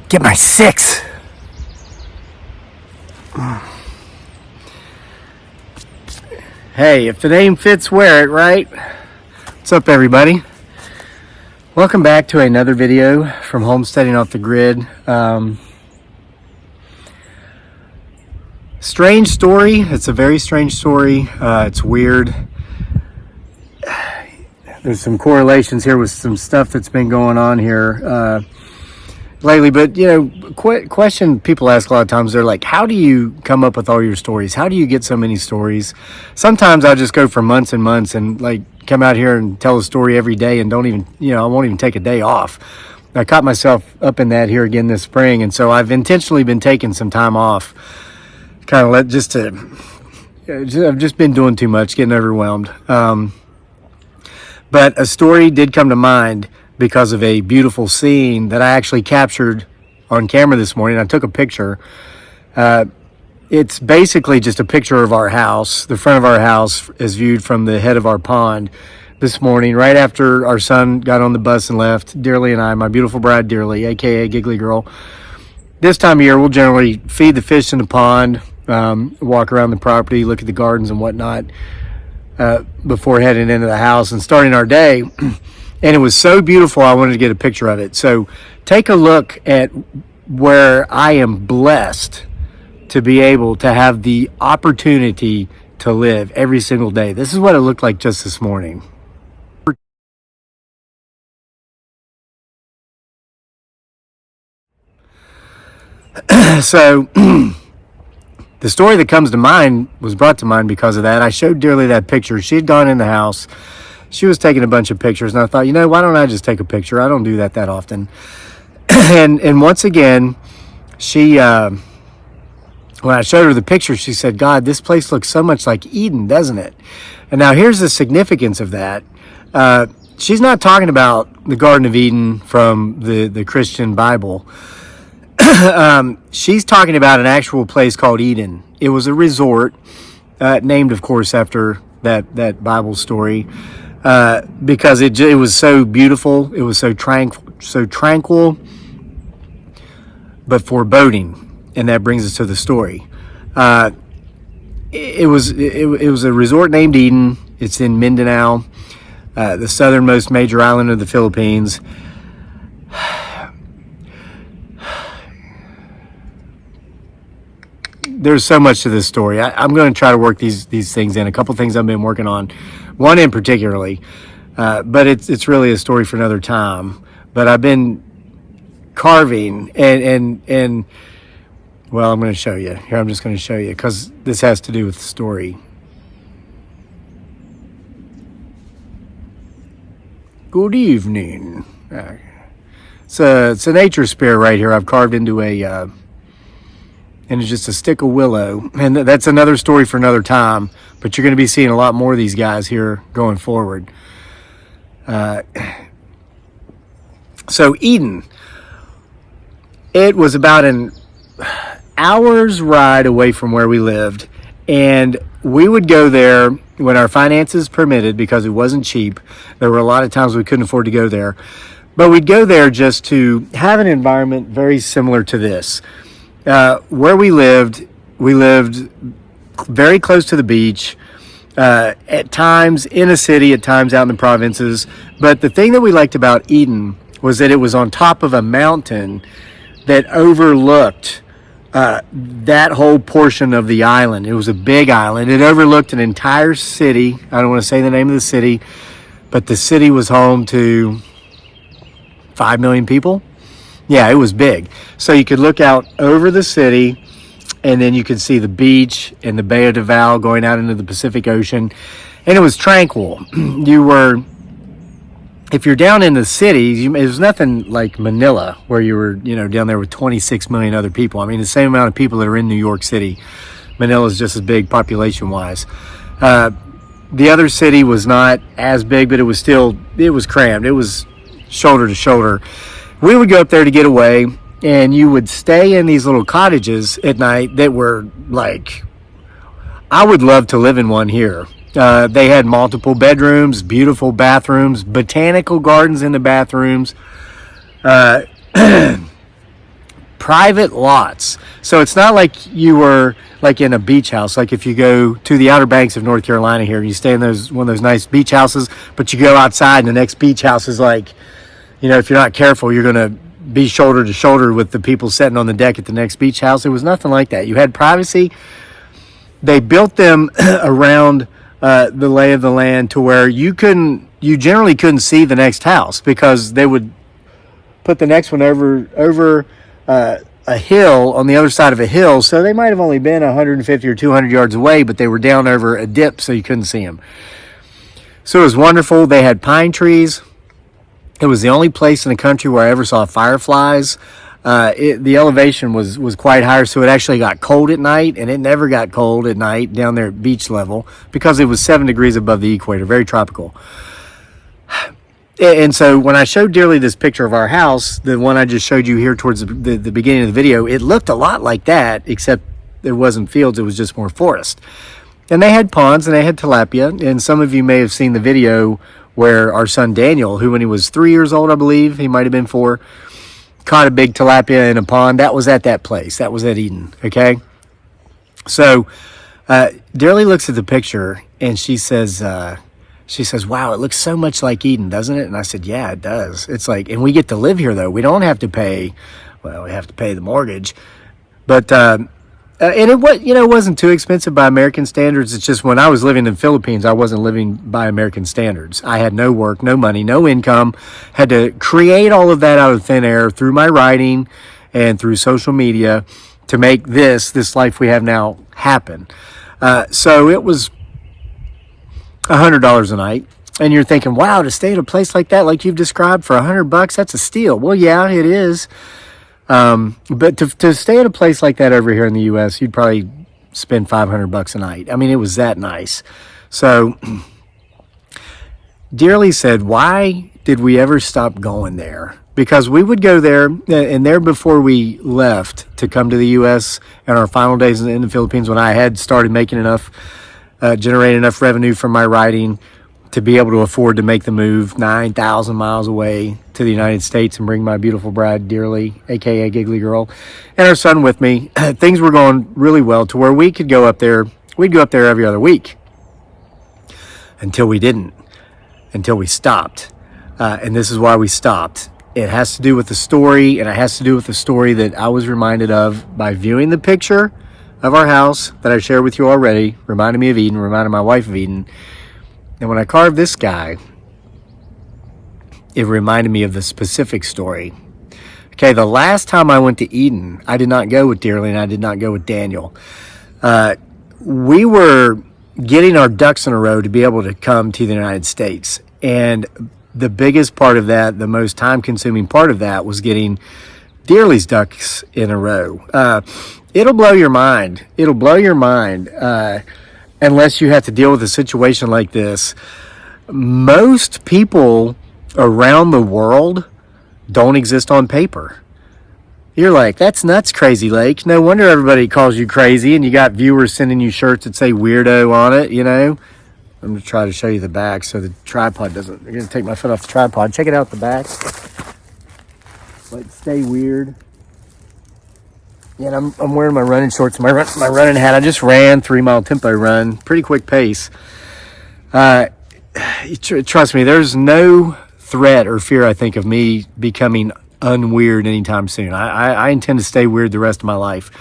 Get my 6. Hey, if the name fits, wear it, right? What's up, everybody? Welcome back to another video from Homesteading Off the Grid. Strange story. It's a very strange story. It's weird. There's some correlations here with some stuff that's been going on here lately. But, you know, question people ask a lot of times, they're like, how do you come up with all your stories? How do you get so many stories? Sometimes I'll just go for months and months and like come out here and tell a story every day and don't even, you know, I won't even take a day off. I caught myself up in that here again this spring. And so I've intentionally been taking some time off, kind of I've just been doing too much, getting overwhelmed. But a story did come to mind because of a beautiful scene that I actually captured on camera this morning. I took a picture. It's basically just a picture of our house. The front of our house is viewed from the head of our pond this morning, right after our son got on the bus and left. Dearly and I, my beautiful bride Dearly, aka Giggly Girl. This time of year, we'll generally feed the fish in the pond, walk around the property, look at the gardens and whatnot before heading into the house and starting our day. And it was so beautiful, I wanted to get a picture of it. So take a look at where I am blessed to be able to have the opportunity to live every single day. This is what it looked like just this morning. So the story that comes to mind was brought to mind because of that. I showed Dearly that picture. She had gone in the house. She was taking a bunch of pictures, and I thought, you know, why don't I just take a picture? I don't do that often. and once again, she, when I showed her the picture, she said, God, this place looks so much like Eden, doesn't it? And now here's the significance of that. She's not talking about the Garden of Eden from the Christian Bible. She's talking about an actual place called Eden. It was a resort, named, of course, after that Bible story. Because it was so beautiful, it was so tranquil, but foreboding, and that brings us to the story. It was a resort named Eden. It's in Mindanao, the southernmost major island of the Philippines. There's so much to this story. I'm going to try to work these things in. A couple things I've been working on. One in particularly, but it's really a story for another time. But I've been carving and well, I'm going to show you. Here, I'm just going to show you because this has to do with the story. Good evening. It's a nature spear right here. I've carved into and it's just a stick of willow. And that's another story for another time. But you're going to be seeing a lot more of these guys here going forward. So Eden, it was about an hour's ride away from where we lived. And we would go there when our finances permitted because it wasn't cheap. There were a lot of times we couldn't afford to go there. But we'd go there just to have an environment very similar to this. Where we lived very close to the beach, at times in a city, at times out in the provinces. But the thing that we liked about Eden was that it was on top of a mountain that overlooked that whole portion of the island. It was a big island. It overlooked an entire city. I don't want to say the name of the city, but the city was home to 5 million people. Yeah, it was big. So you could look out over the city, and then you could see the beach and the Bay of Davao going out into the Pacific Ocean. And it was tranquil. If you're down in the cities, it was nothing like Manila, where you were, you know, down there with 26 million other people. I mean, the same amount of people that are in New York City. Manila is just as big population-wise. The other city was not as big, but it was crammed. It was shoulder to shoulder. We would go up there to get away, and you would stay in these little cottages at night that were like, I would love to live in one here. They had multiple bedrooms, beautiful bathrooms, botanical gardens in the bathrooms, private lots. So it's not like you were like in a beach house. Like if you go to the Outer Banks of North Carolina here, you stay in one of those nice beach houses, but you go outside and the next beach house is like, if you're not careful, you're going to be shoulder to shoulder with the people sitting on the deck at the next beach house. It was nothing like that. You had privacy. They built them around the lay of the land to where you generally couldn't see the next house, because they would put the next one over a hill on the other side of a hill. So they might have only been 150 or 200 yards away, but they were down over a dip, so you couldn't see them. So it was wonderful. They had pine trees. It was the only place in the country where I ever saw fireflies. The elevation was quite higher, so it actually got cold at night, and it never got cold at night down there at beach level because it was 7 degrees above the equator, very tropical. And so when I showed Dearly this picture of our house, the one I just showed you here towards the beginning of the video, it looked a lot like that, except there wasn't fields, it was just more forest. And they had ponds and they had tilapia, and some of you may have seen the video where our son Daniel, who when he was 3 years old, I believe, he might have been 4, caught a big tilapia in a pond. That was at that place. That was at Eden, okay? So Dearly looks at the picture and she says, wow, it looks so much like Eden, doesn't it? And I said, yeah, it does. It's like, and we get to live here though. We don't have to pay, well, we have to pay the mortgage, but and it wasn't too expensive by American standards. It's just when I was living in the Philippines, I wasn't living by American standards. I had no work, no money, no income, had to create all of that out of thin air through my writing and through social media to make this life we have now happen. So it was $100 a night. And you're thinking, wow, to stay at a place like that, like you've described, for $100, that's a steal. Well, yeah, it is. But to stay at a place like that over here in the U.S., you'd probably spend $500 a night. I mean, it was that nice. So Dearly said, why did we ever stop going there? Because we would go there, and there before we left to come to the U.S. in our final days in the Philippines, when I had started making enough, generating enough revenue from my writing to be able to afford to make the move 9,000 miles away to the United States and bring my beautiful bride, Dearly, aka Giggly Girl, and our son with me. Things were going really well to where we could go up there. We'd go up there every other week until we didn't, until we stopped. And this is why we stopped. It has to do with the story, and it has to do with the story that I was reminded of by viewing the picture of our house that I shared with you already, reminded me of Eden, reminded my wife of Eden. And when I carved this guy, it reminded me of the specific story. Okay, the last time I went to Eden, I did not go with Dearly and I did not go with Daniel. We were getting our ducks in a row to be able to come to the United States. And the biggest part of that, the most time-consuming part of that, was getting Dearly's ducks in a row. It'll blow your mind. It'll blow your mind. Unless you have to deal with a situation like this. Most people around the world don't exist on paper. You're like, that's nuts, Crazy Lake. No wonder everybody calls you crazy, and you got viewers sending you shirts that say weirdo on it, I'm going to try to show you the back so the tripod doesn't... I'm going to take my foot off the tripod. Check it out the back. Like, stay weird. Yeah, and I'm wearing my running shorts, my running hat. I just ran 3-mile tempo run, pretty quick pace. Trust me, there's no threat or fear, I think, of me becoming unweird anytime soon. I intend to stay weird the rest of my life.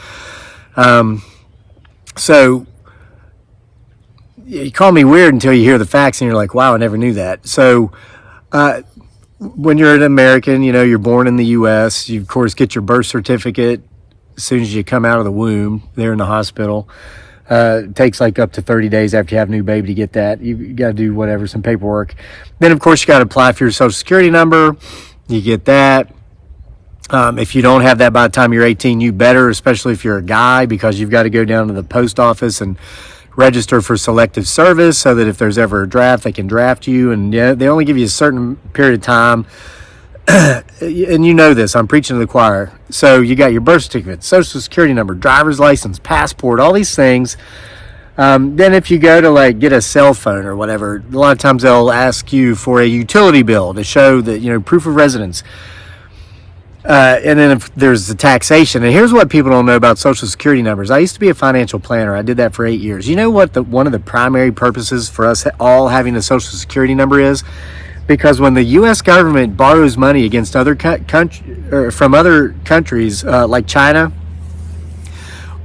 So you call me weird until you hear the facts, and you're like, wow, I never knew that. So when you're an American, you're born in the U.S., you, of course, get your birth certificate as soon as you come out of the womb there in the hospital. It takes like up to 30 days after you have a new baby to get that. You got to do whatever, some paperwork. Then, of course, you got to apply for your Social Security number. You get that. If you don't have that by the time you're 18, you better, especially if you're a guy, because you've got to go down to the post office and register for selective service so that if there's ever a draft, they can draft you. And they only give you a certain period of time. And you know this, I'm preaching to the choir. So you got your birth certificate, Social Security number, driver's license, passport, all these things. Then if you go to get a cell phone or whatever, a lot of times they'll ask you for a utility bill to show that, proof of residence. And then if there's the taxation. And here's what people don't know about Social Security numbers. I used to be a financial planner. I did that for 8 years. You know what one of the primary purposes for us all having a Social Security number is? Because when the U.S. government borrows money against other from other countries like China,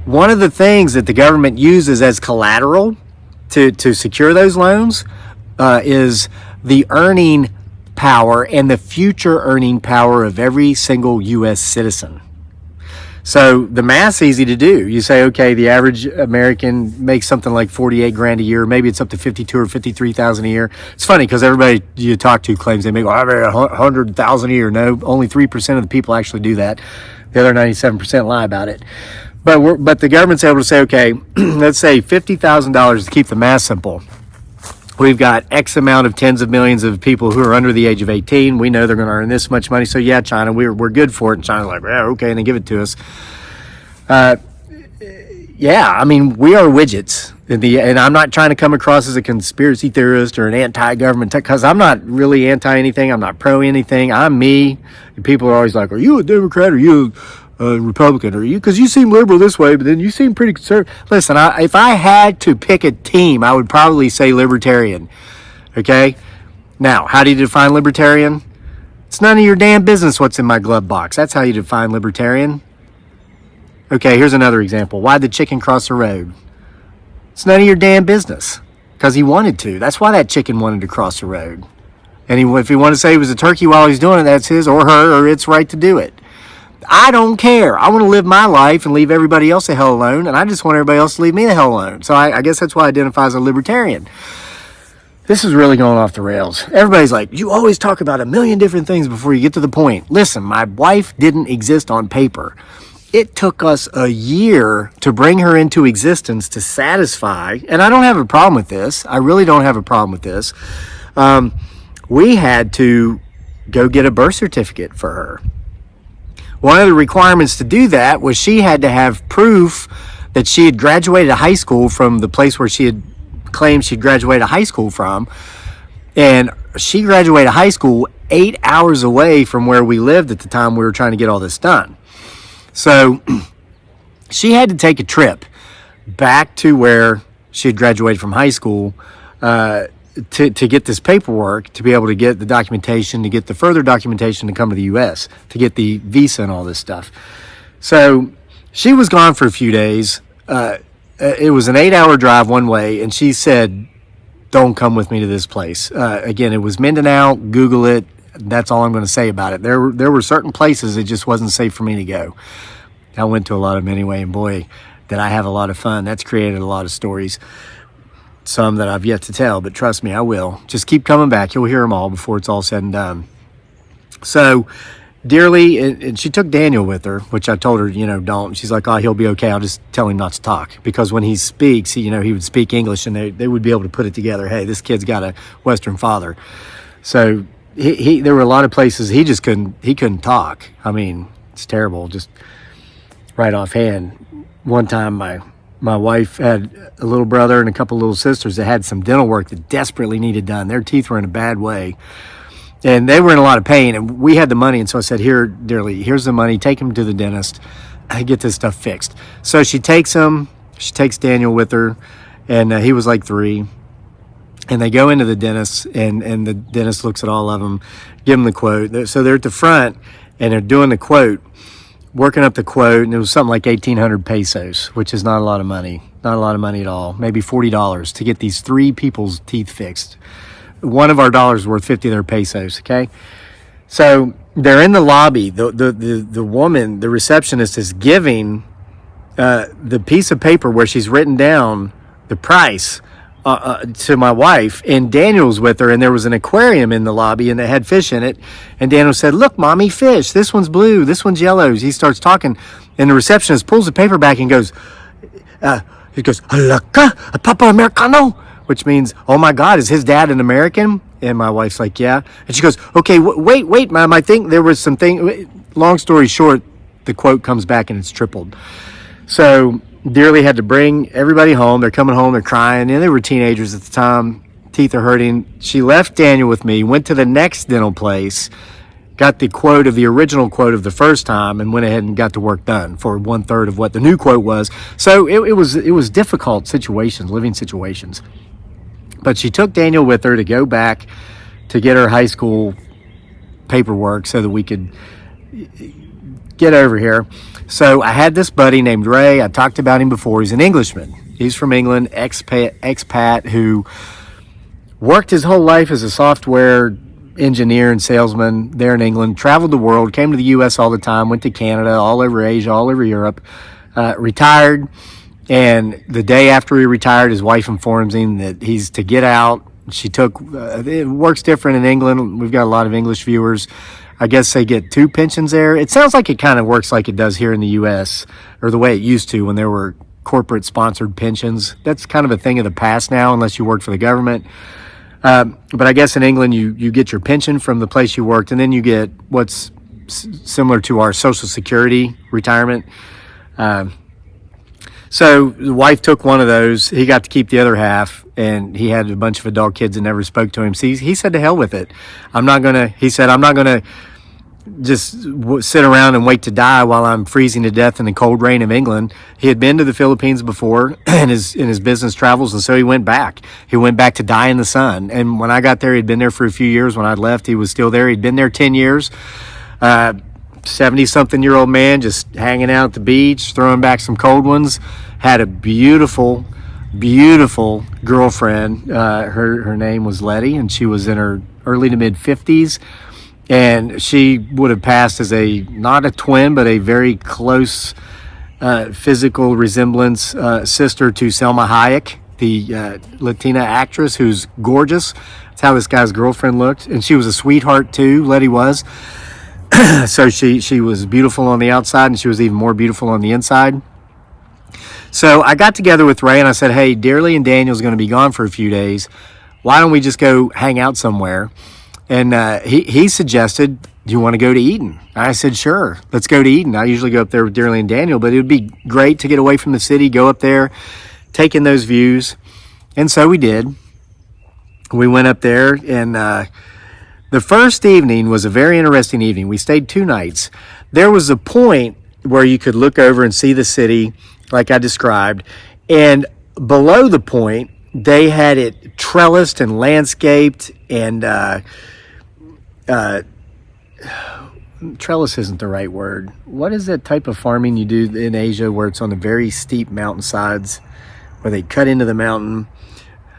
one of the things that the government uses as collateral to secure those loans is the earning power and the future earning power of every single U.S. citizen. So the math's easy to do. You say, okay, the average American makes something like 48 grand a year. Maybe it's up to 52 or 53,000 a year. It's funny because everybody you talk to claims they make 100,000 a year. No, only 3% of the people actually do that. The other 97% lie about it. But the government's able to say, okay, let's say $50,000 to keep the math simple. We've got X amount of tens of millions of people who are under the age of 18. We know they're going to earn this much money. So yeah, China, we're good for it. And China's like, yeah, okay, and they give it to us. Yeah, I mean, we are widgets. And I'm not trying to come across as a conspiracy theorist or an anti-government, because I'm not really anti anything. I'm not pro anything. I'm me. And people are always like, are you a Democrat? Or are you a Republican? Or you? Because you seem liberal this way, but then you seem pretty conservative. Listen, if I had to pick a team, I would probably say libertarian. Okay? Now, how do you define libertarian? It's none of your damn business what's in my glove box. That's how you define libertarian. Okay, here's another example. Why'd the chicken cross the road? It's none of your damn business. Because he wanted to. That's why that chicken wanted to cross the road. And if he wanted to say he was a turkey while he's doing it, that's his or her or its right to do it. I don't care. I want to live my life and leave everybody else the hell alone, and I just want everybody else to leave me the hell alone. So I guess that's why I identify as a libertarian. This is really going off the rails. Everybody's like, you always talk about a million different things before you get to the point. Listen, my wife didn't exist on paper. It took us a year to bring her into existence to satisfy, and I don't have a problem with this. I really don't have a problem with this. We had to go get a birth certificate for her. One of the requirements to do that was she had to have proof that she had graduated high school from the place where she had claimed she'd graduated high school from. And she graduated high school 8 hours away from where we lived at the time we were trying to get all this done. So she had to take a trip back to where she had graduated from high school to get this paperwork, to be able to get the documentation, to get the further documentation to come to the U.S., to get the visa and all this stuff. So she was gone for a few days. It was an 8-hour drive one way, and she said, don't come with me to this place. Again, it was Mindanao. Google it. That's all I'm going to say about it. There were certain places it just wasn't safe for me to go. I went to a lot of them anyway, and boy, did I have a lot of fun. That's created a lot of stories. Some that I've yet to tell, but trust me, I will. Just keep coming back. You'll hear them all before it's all said and done. So, Dearly, and she took Daniel with her, which I told her, don't. She's like, oh, he'll be okay. I'll just tell him not to talk. Because when he speaks, he would speak English, and they would be able to put it together. Hey, this kid's got a Western father. So, there were a lot of places he couldn't talk. I mean, it's terrible. Just right offhand. One time, my wife had a little brother and a couple little sisters that had some dental work that desperately needed done. Their teeth were in a bad way, and they were in a lot of pain, and we had the money. And so I said, here, Dearly, here's the money. Take him to the dentist. I get this stuff fixed. So she takes Daniel with her, and he was like 3. And they go into the dentist, and the dentist looks at all of them, give them the quote. So they're at the front, and they're doing the quote, working up the quote, and it was something like 1,800 pesos, which is not a lot of money. Not a lot of money at all. Maybe $40 to get these 3 people's teeth fixed. One of our dollars worth 50 of their pesos, okay? So they're in the lobby. The woman, the receptionist, is giving the piece of paper where she's written down the price to my wife, and Daniel's with her, and there was an aquarium in the lobby, and it had fish in it, and Daniel said, look, Mommy, fish. This one's blue. This one's yellow. He starts talking, and the receptionist pulls the paper back and goes, Alaka, Papa Americano, which means, oh my God, is his dad an American? And my wife's like, yeah. And she goes, okay, wait, Mom, I think there was something. Long story short, the quote comes back and it's tripled. So Dearly had to bring everybody home. They're coming home, they're crying, and they were teenagers at the time. Teeth are hurting. She left Daniel with me, went to the next dental place, got the quote of the original quote of the first time and went ahead and got the work done for 1/3 of what the new quote was. So it was difficult situations, living situations. But she took Daniel with her to go back to get her high school paperwork so that we could get over here. So I had this buddy named Ray. I talked about him before. He's an Englishman. He's from England, expat who worked his whole life as a software engineer and salesman there in England, traveled the world, came to the U.S. all the time, went to Canada, all over Asia, all over Europe, retired. And the day after he retired, his wife informs him that he's to get out. She took, it works different in England. We've got a lot of English viewers. I guess they get 2 pensions there. It sounds like it kind of works like it does here in the U.S., or the way it used to when there were corporate sponsored pensions. That's kind of a thing of the past now, unless you work for the government. But I guess in England, you get your pension from the place you worked, and then you get what's similar to our Social Security retirement. So the wife took one of those. He got to keep the other half, and he had a bunch of adult kids that never spoke to him. So he said, to hell with it. I'm not going to just sit around and wait to die while I'm freezing to death in the cold rain of England. He had been to the Philippines before in his business travels, and so he went back. He went back to die in the sun. And when I got there, he'd been there for a few years. When I left, he was still there. He'd been there 10 years. 70-something-year-old man just hanging out at the beach, throwing back some cold ones. Had a beautiful, beautiful girlfriend. Her name was Letty, and she was in her early to mid-50s. And she would have passed as not a twin, but a very close physical resemblance sister to Selma Hayek, the Latina actress who's gorgeous. That's how this guy's girlfriend looked. And she was a sweetheart too, Letty was. So she was beautiful on the outside, and she was even more beautiful on the inside. So I got together with Ray and I said, hey, Dearly and Daniel's going to be gone for a few days. Why don't we just go hang out somewhere? And he suggested, do you want to go to Eden? I said, sure, let's go to Eden. I usually go up there with Dearly and Daniel, but it would be great to get away from the city, go up there, take in those views. And so we did. We went up there, and the first evening was a very interesting evening. We stayed 2 nights. There was a point where you could look over and see the city like I described. And below the point, they had it trellised and landscaped, and trellis isn't the right word. What is that type of farming you do in Asia where it's on the very steep mountainsides where they cut into the mountain?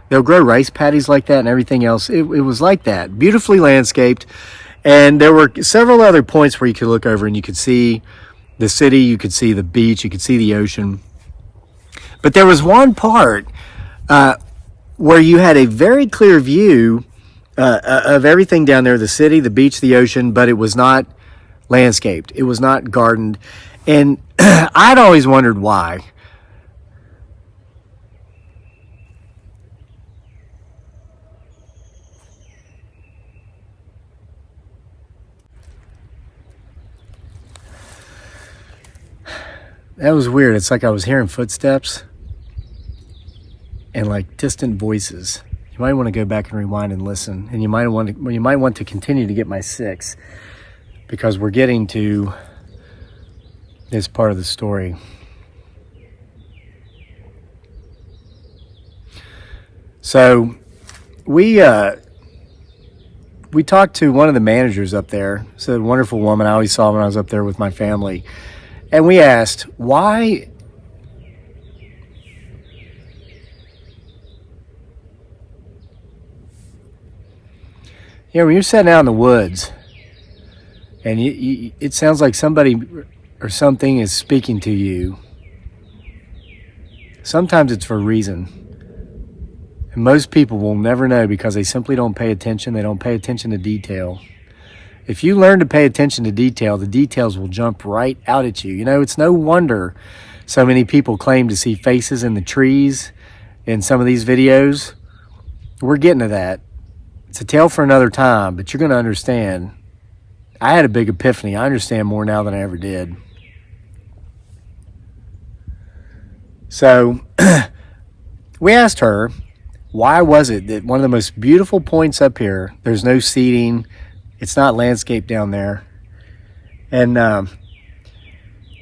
They'll grow rice paddies like that and everything else. It was like that, beautifully landscaped. And there were several other points where you could look over and you could see the city, you could see the beach, you could see the ocean. But there was one part where you had a very clear view of everything down there, the city, the beach, the ocean, but it was not landscaped. It was not gardened. And I'd always wondered why. That was weird. It's like I was hearing footsteps and like distant voices. You might want to go back and rewind and listen, and you might want to continue to get my 6, because we're getting to this part of the story. So we talked to one of the managers up there. It's a wonderful woman I always saw when I was up there with my family. And we asked, why when you're sitting out in the woods and it sounds like somebody or something is speaking to you, sometimes it's for a reason. And most people will never know because they simply don't pay attention. They don't pay attention to detail. If you learn to pay attention to detail, the details will jump right out at you. You know, it's no wonder so many people claim to see faces in the trees in some of these videos. We're getting to that. It's a tale for another time, but you're going to understand. I had a big epiphany. I understand more now than I ever did. So we asked her, why was it that one of the most beautiful points up here, there's no seating, It's not landscape down there. And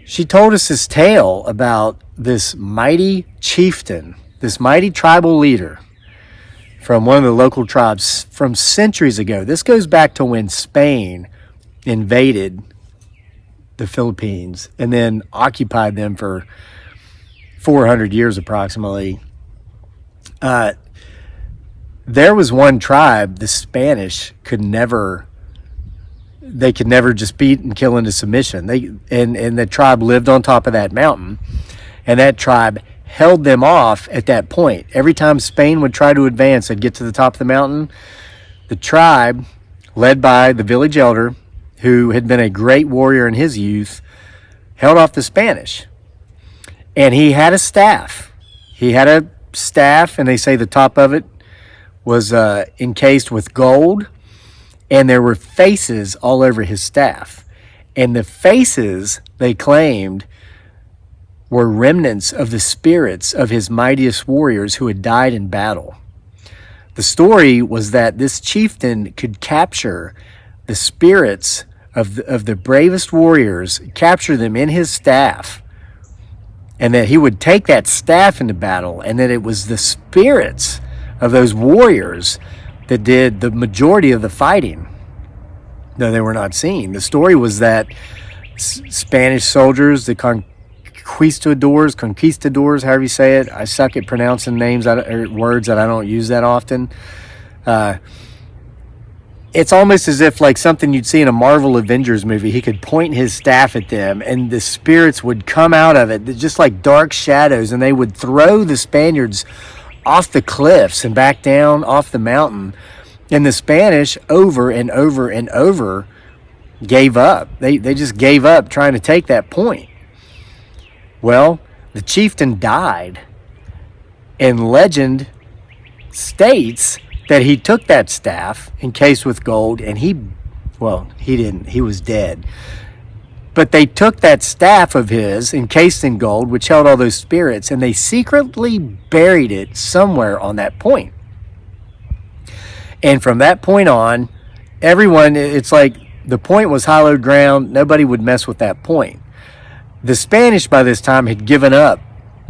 she told us this tale about this mighty chieftain, this mighty tribal leader from one of the local tribes from centuries ago. This goes back to when Spain invaded the Philippines and then occupied them for 400 years approximately. There was one tribe the Spanish could never just beat and kill into submission. And the tribe lived on top of that mountain, and that tribe held them off at that point. Every time Spain would try to advance and get to the top of the mountain, the tribe, led by the village elder, who had been a great warrior in his youth, held off the Spanish. And he had a staff. And they say the top of it was encased with gold, and there were faces all over his staff. And the faces, they claimed, were remnants of the spirits of his mightiest warriors who had died in battle. The story was that this chieftain could capture the spirits of the bravest warriors, capture them in his staff, and that he would take that staff into battle, and that it was the spirits of those warriors that did the majority of the fighting, though they were not seen. The story was that Spanish soldiers, the conquistadors, however you say it. I suck at pronouncing names or words that I don't use that often. It's almost as if like something you'd see in a Marvel Avengers movie. He could point his staff at them and the spirits would come out of it, just like dark shadows, and they would throw the Spaniards off the cliffs and back down off the mountain. And the Spanish over and over and over gave up. They just gave up trying to take that point. Well, the chieftain died, and legend states that he took that staff encased with gold, and he didn't. He was dead. But they took that staff of his encased in gold, which held all those spirits, and they secretly buried it somewhere on that point. And from that point on, everyone, it's like the point was hallowed ground. Nobody would mess with that point. The Spanish by this time had given up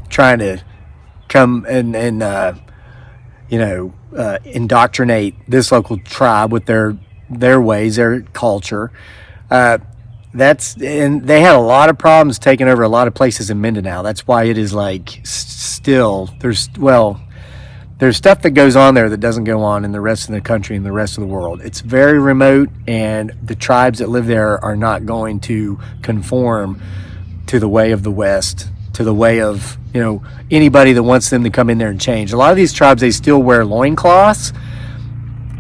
trying to come and indoctrinate this local tribe with their ways, their culture. And they had a lot of problems taking over a lot of places in Mindanao. That's why it is like still there's stuff that goes on there that doesn't go on in the rest of the country and the rest of the world. It's very remote, and the tribes that live there are not going to conform to the way of the West, to the way of, anybody that wants them to come in there and change. A lot of these tribes, they still wear loincloths,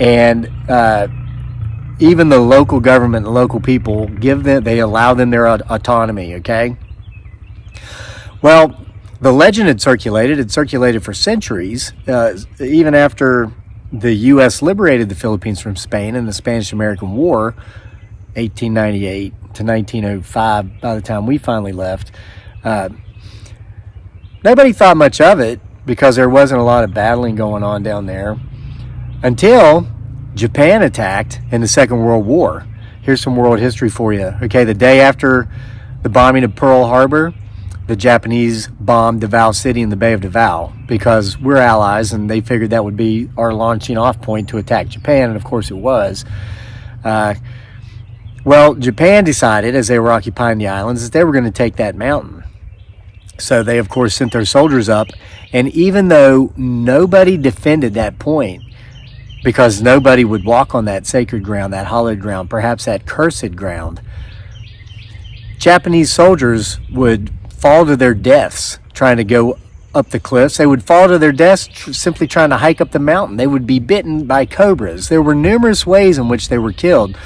and even the local government, the local people, they allow them their autonomy, okay? Well, the legend had circulated for centuries, even after the U.S. liberated the Philippines from Spain in the Spanish-American War, 1898 to 1905, by the time we finally left. Nobody thought much of it because there wasn't a lot of battling going on down there until Japan attacked in the Second World War. Here's some world history for you. Okay, the day after the bombing of Pearl Harbor, the Japanese bombed Davao City in the Bay of Davao because we're allies, and they figured that would be our launching off point to attack Japan, and of course it was. Well, Japan decided, as they were occupying the islands, that they were going to take that mountain. So they, of course, sent their soldiers up, and even though nobody defended that point, because nobody would walk on that sacred ground, that hallowed ground, perhaps that cursed ground, Japanese soldiers would fall to their deaths trying to go up the cliffs. They would fall to their deaths simply trying to hike up the mountain. They would be bitten by cobras. There were numerous ways in which they were killed.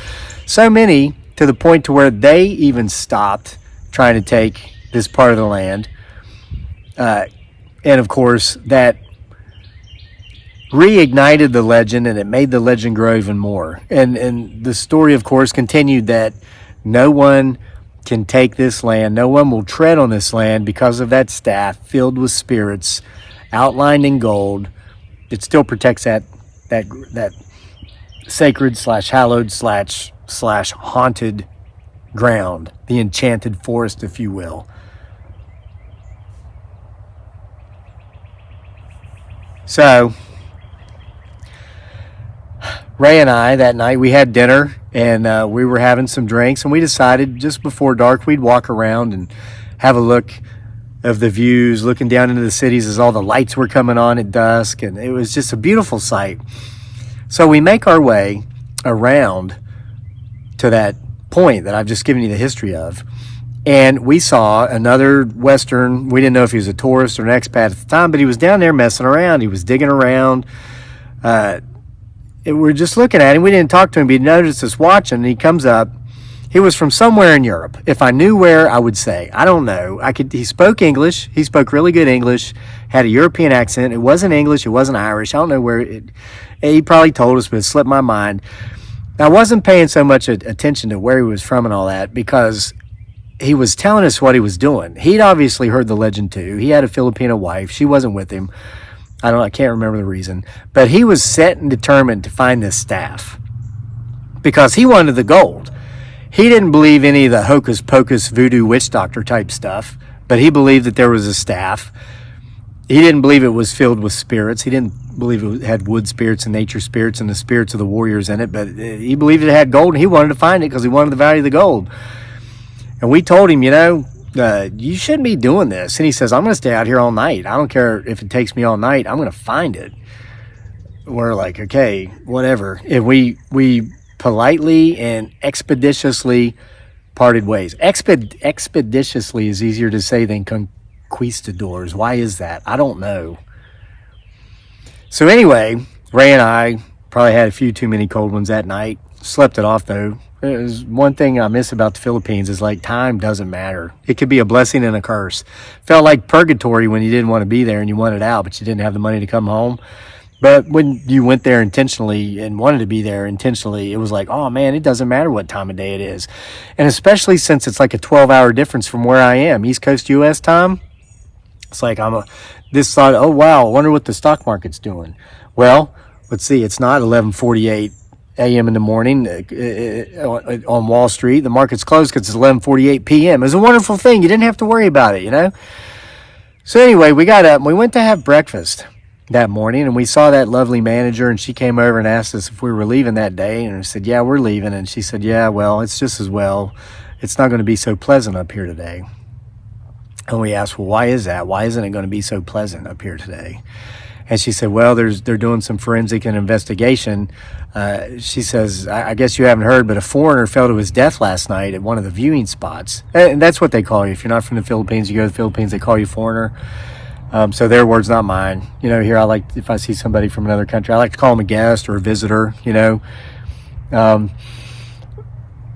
So many to the point to where they even stopped trying to take this part of the land. And of course, that reignited the legend, and it made the legend grow even more. And the story, of course, continued that no one can take this land. No one will tread on this land because of that staff filled with spirits, outlined in gold. It still protects that sacred slash hallowed slash haunted ground, the enchanted forest, if you will. So Ray and I, that night, we had dinner, and we were having some drinks, and we decided just before dark we'd walk around and have a look of the views, looking down into the cities as all the lights were coming on at dusk, and it was just a beautiful sight. So we make our way around to that point that I've just given you the history of, and we saw another Western. We didn't know if he was a tourist or an expat at the time, but he was down there messing around. He was digging around. We're just looking at him. We didn't talk to him, but he noticed us watching, and he comes up. He was from somewhere in Europe. If I knew where, I would say. I don't know. He spoke English. He spoke really good English, had a European accent. It wasn't English. It wasn't Irish. I don't know where. He probably told us, but it slipped my mind. I wasn't paying so much attention to where he was from and all that because he was telling us what he was doing. He'd obviously heard the legend too. He had a Filipino wife. She wasn't with him. I can't remember the reason, but he was set and determined to find this staff because he wanted the gold. He didn't believe any of the hocus pocus voodoo witch doctor type stuff, but he believed that there was a staff. He didn't believe it was filled with spirits. He didn't believe it had wood spirits and nature spirits and the spirits of the warriors in it, but he believed it had gold, and he wanted to find it because he wanted the value of the gold. And we told him, you shouldn't be doing this. And he says, I'm going to stay out here all night. I don't care if it takes me all night. I'm going to find it. We're like, okay, whatever. And we politely and expeditiously parted ways. Expeditiously is easier to say than conquistadors. Why is that? I don't know. So anyway, Ray and I probably had a few too many cold ones that night. Slept it off though. There's one thing I miss about the Philippines is like time doesn't matter. It could be a blessing and a curse. Felt like purgatory when you didn't want to be there and you wanted out, but you didn't have the money to come home. But when you went there intentionally and wanted to be there intentionally, it was like, oh man, it doesn't matter what time of day it is. And especially since it's like a 12-hour difference from where I am, East Coast U.S. time. It's like this thought, oh wow, I wonder what the stock market's doing. Well, let's see, it's not 11:48 a.m. in the morning on Wall Street. The market's closed because it's 11:48 p.m. It was a wonderful thing. You didn't have to worry about it, So anyway, we got up and we went to have breakfast that morning, and we saw that lovely manager, and she came over and asked us if we were leaving that day, and I said, yeah, we're leaving. And she said, yeah, well, it's just as well. It's not going to be so pleasant up here today. And we asked, well, why is that? Why isn't it going to be so pleasant up here today? And she said, well, they're doing some forensic and investigation. She says, I guess you haven't heard, but a foreigner fell to his death last night at one of the viewing spots. And that's what they call you. If you're not from the Philippines, you go to the Philippines, they call you foreigner. So their words, not mine. Here if I see somebody from another country, I like to call them a guest or a visitor, And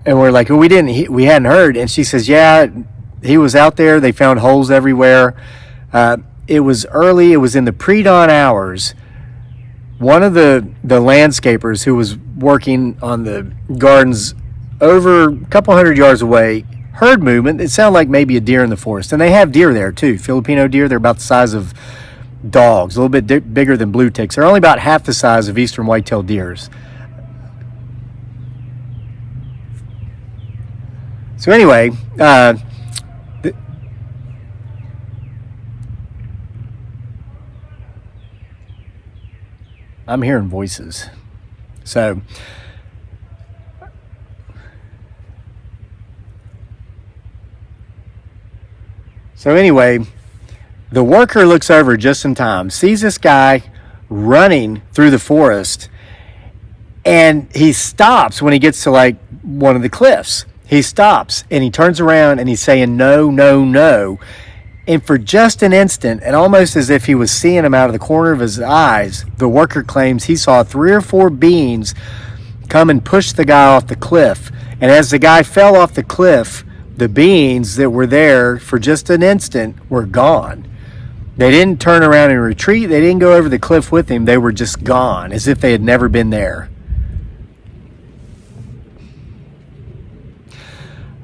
we're like, well, we hadn't heard. And she says, yeah, he was out there. They found holes everywhere. It was early. It was in the pre-dawn hours. One of the landscapers who was working on the gardens over a couple hundred yards away heard movement. It sounded like maybe a deer in the forest. And they have deer there too. Filipino deer, they're about the size of dogs, a little bit bigger than blue ticks. They're only about half the size of eastern white-tailed deers. So anyway, I'm hearing voices. So anyway, the worker looks over just in time, sees this guy running through the forest, and he stops when he gets to like one of the cliffs. He stops and he turns around and he's saying, no, no, no. And for just an instant, and almost as if he was seeing him out of the corner of his eyes, the worker claims he saw 3 or 4 beings come and push the guy off the cliff. And as the guy fell off the cliff, the beings that were there for just an instant were gone. They didn't turn around and retreat. They didn't go over the cliff with him. They were just gone, as if they had never been there.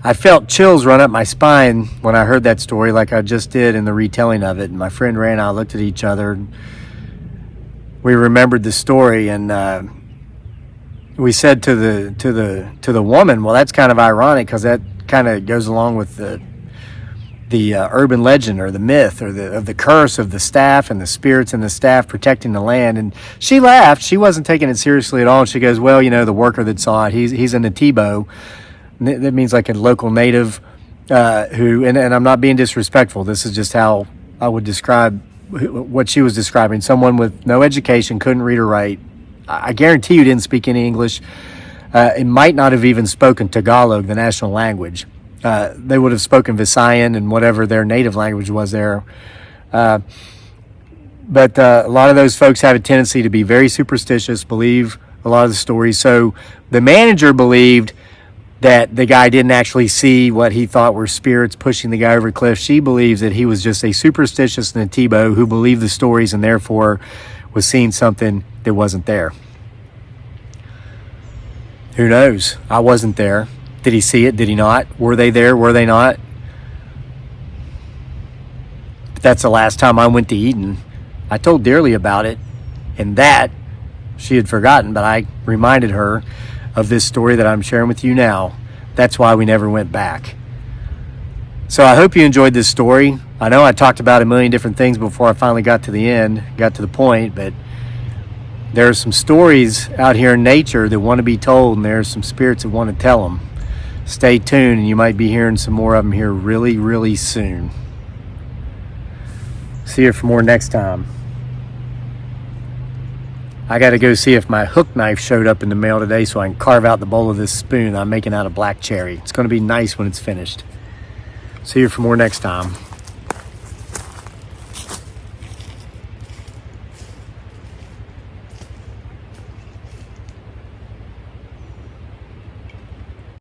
I felt chills run up my spine when I heard that story, like I just did in the retelling of it. And my friend Ray and I looked at each other. We remembered the story, and we said to the woman, well, that's kind of ironic because that kind of goes along with the urban legend or the myth or the curse of the staff and the spirits and the staff protecting the land. And she laughed. She wasn't taking it seriously at all. And she goes, well, the worker that saw it, he's a Nativo. That means like a local native who, and I'm not being disrespectful. This is just how I would describe what she was describing. Someone with no education, couldn't read or write. I guarantee you didn't speak any English. It might not have even spoken Tagalog, the national language. They would have spoken Visayan and whatever their native language was there. But a lot of those folks have a tendency to be very superstitious, believe a lot of the stories. So the manager believed that the guy didn't actually see what he thought were spirits pushing the guy over a cliff. She believes that he was just a superstitious Nativo who believed the stories and therefore was seeing something that wasn't there. Who knows? I wasn't there. Did he see it? Did he not? Were they there? Were they not? But that's the last time I went to Eden. I told Dearly about it, and that she had forgotten, but I reminded her of this story that I'm sharing with you now. That's why we never went back. So I hope you enjoyed this story. I know I talked about a million different things before I finally got to the end, got to the point, but there are some stories out here in nature that want to be told, and there are some spirits that want to tell them. Stay tuned, and you might be hearing some more of them here really, really soon. See you for more next time. I got to go see if my hook knife showed up in the mail today so I can carve out the bowl of this spoon I'm making out of black cherry. It's going to be nice when it's finished. See you for more next time.